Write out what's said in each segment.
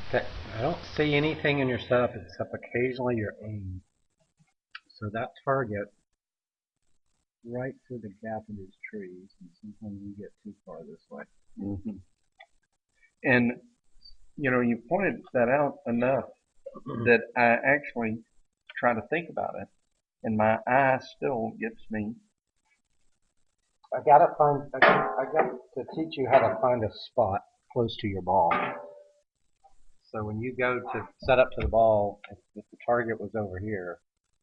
Okay. I don't see anything in your setup except occasionally your aim. So that target right through the gap in these trees, and sometimes you get too far this way. Hmm. And you pointed that out enough that I actually try to think about it, and my eye still gets me. I got to teach you how to find a spot close to your ball. So when you go to set up to the ball, if the target was over here,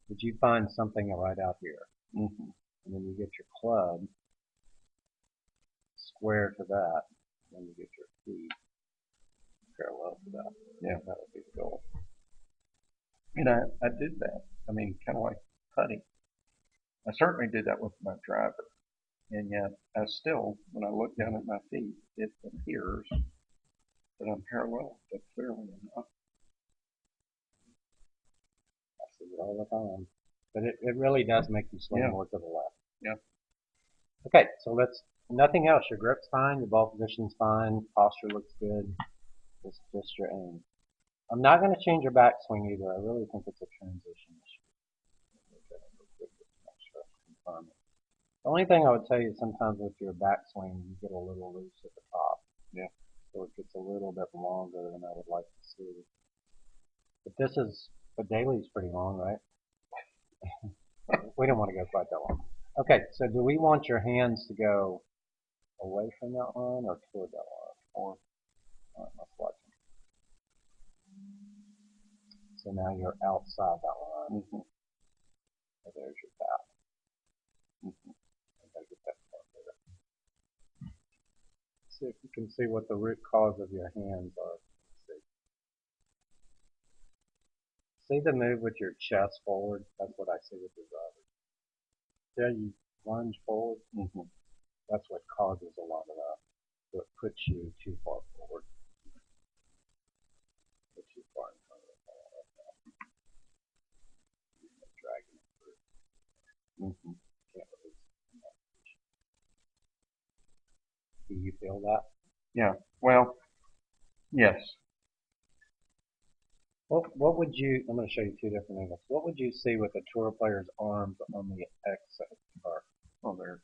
would you find something right out here? Hmm. And then you get your club square to that, and then you get your feet parallel to that. Yeah, That would be the goal. and I did that. I mean, kind of like putting. I certainly did that with my driver, and yet I still, when I look down at my feet, it appears that I'm parallel, but clearly enough. I see it all the time. But it really does make you swing Yeah, more to the left. yeah. Okay, so nothing else. Your grip's fine, your ball position's fine, posture looks good. It's just your aim. I'm not going to change your backswing either. I really think it's a transition issue. The only thing I would tell you is sometimes with your backswing, you get a little loose at the top. Yeah. So it gets a little bit longer than I would like to see. But Daly's pretty long, right? We don't want to go quite that long. Okay, so do we want your hands to go away from that line or toward that line? Or, let's watch them. So now you're outside that line. Hmm. So there's your path. Hmm. See if you can see what the root cause of your hands are. See the move with your chest forward? That's what I see with the driver. See how you lunge forward? Hmm. That's what causes a lot of that. So it puts you too far forward. Puts you far in front of the ball like that. Dragging it through. Hmm. Can't release it. Do you feel that? Yeah. Well, yes. What would you, I'm going to show you two different angles. What would you see with a tour player's arms on the exit bar? Well, there.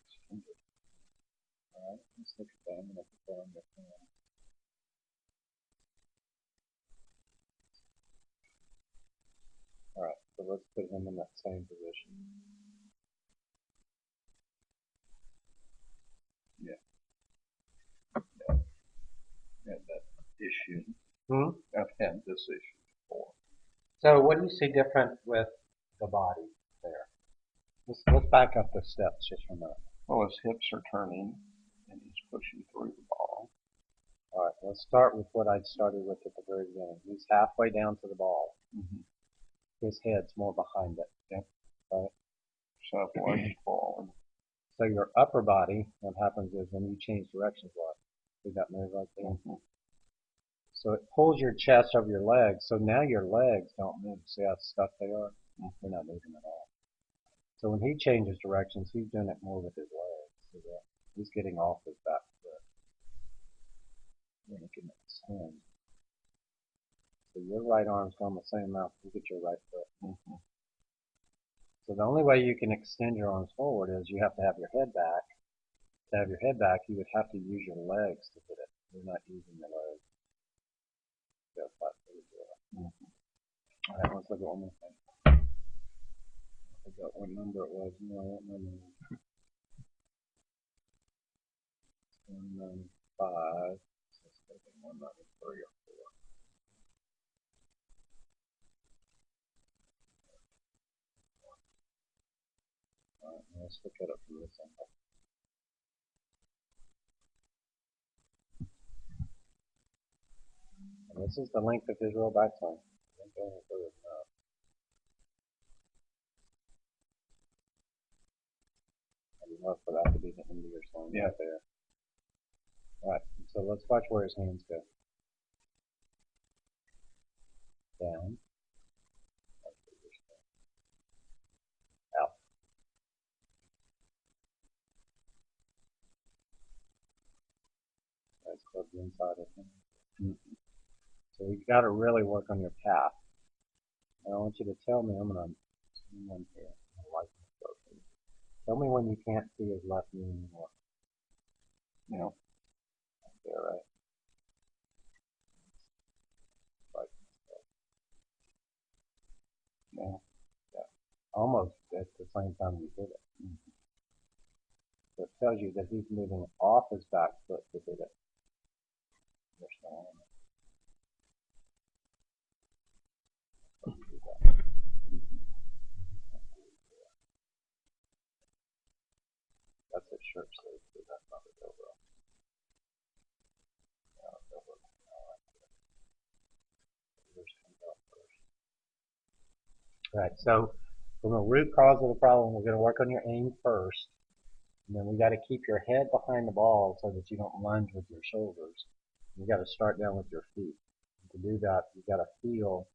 Alright, let's look at that. I'm going to put that on your hand. Alright, so let's put him in that same position. Yeah. Had that issue. Hmm? I've had this issue before. So what do you see different with the body there? Let's back up the steps just for a minute. Well, his hips are turning, and he's pushing through the ball. Alright, let's start with what I started with at the very beginning. He's halfway down to the ball. Hmm. His head's more behind it. Yep. Right? So I've lunged forward. So your upper body, what happens is when you change directions, what? See that move right there? Hmm. So it pulls your chest over your legs. So now your legs don't move. See how stuck they are? They're not moving at all. So when he changes directions, he's doing it more with his legs. See that? He's getting off his back foot. Making it swing. So your right arm's going the same amount. Look at your right foot. Hmm. So the only way you can extend your arms forward is you have to have your head back. To have your head back, you would have to use your legs to hit it. You're not using your legs. Just like Hmm. all right, let's look at one more thing. I forgot what number it was. No, what number? 195. So it's going to be 193 or 4. All right, let's look at it from this angle. And this is the length of his real backswing. I think going further than that. I'd love for that to be the end of your swing right there. All right, so let's watch where his hands go. Down. Out. That's clubbed inside of him. Hmm. So you got to really work on your path. And I want you to tell me. I'm gonna zoom in here. I like this photo. Tell me when you can't see his left knee anymore. You know, Yeah, right. Right. yeah. Yeah. Almost at the same time you did it. So it tells you that he's moving off his back foot to do it. You're still on it. That's his shirt sleeve. See, that's not his overall. Yeah, it's over. Yours comes out first. Right. So from the root cause of the problem, we're going to work on your aim first. And then we got to keep your head behind the ball so that you don't lunge with your shoulders. You got to start down with your feet. And to do that, you got to feel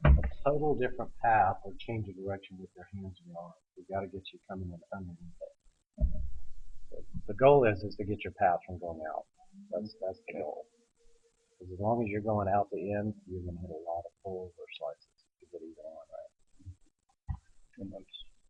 a total different path or change of direction with your hands and your arms. We got to get you coming in underneath it. The goal is to get your path from going out. That's the goal. Because as long as you're going out the end, you're going to hit a lot of pulls or slices to get even on, right? And that's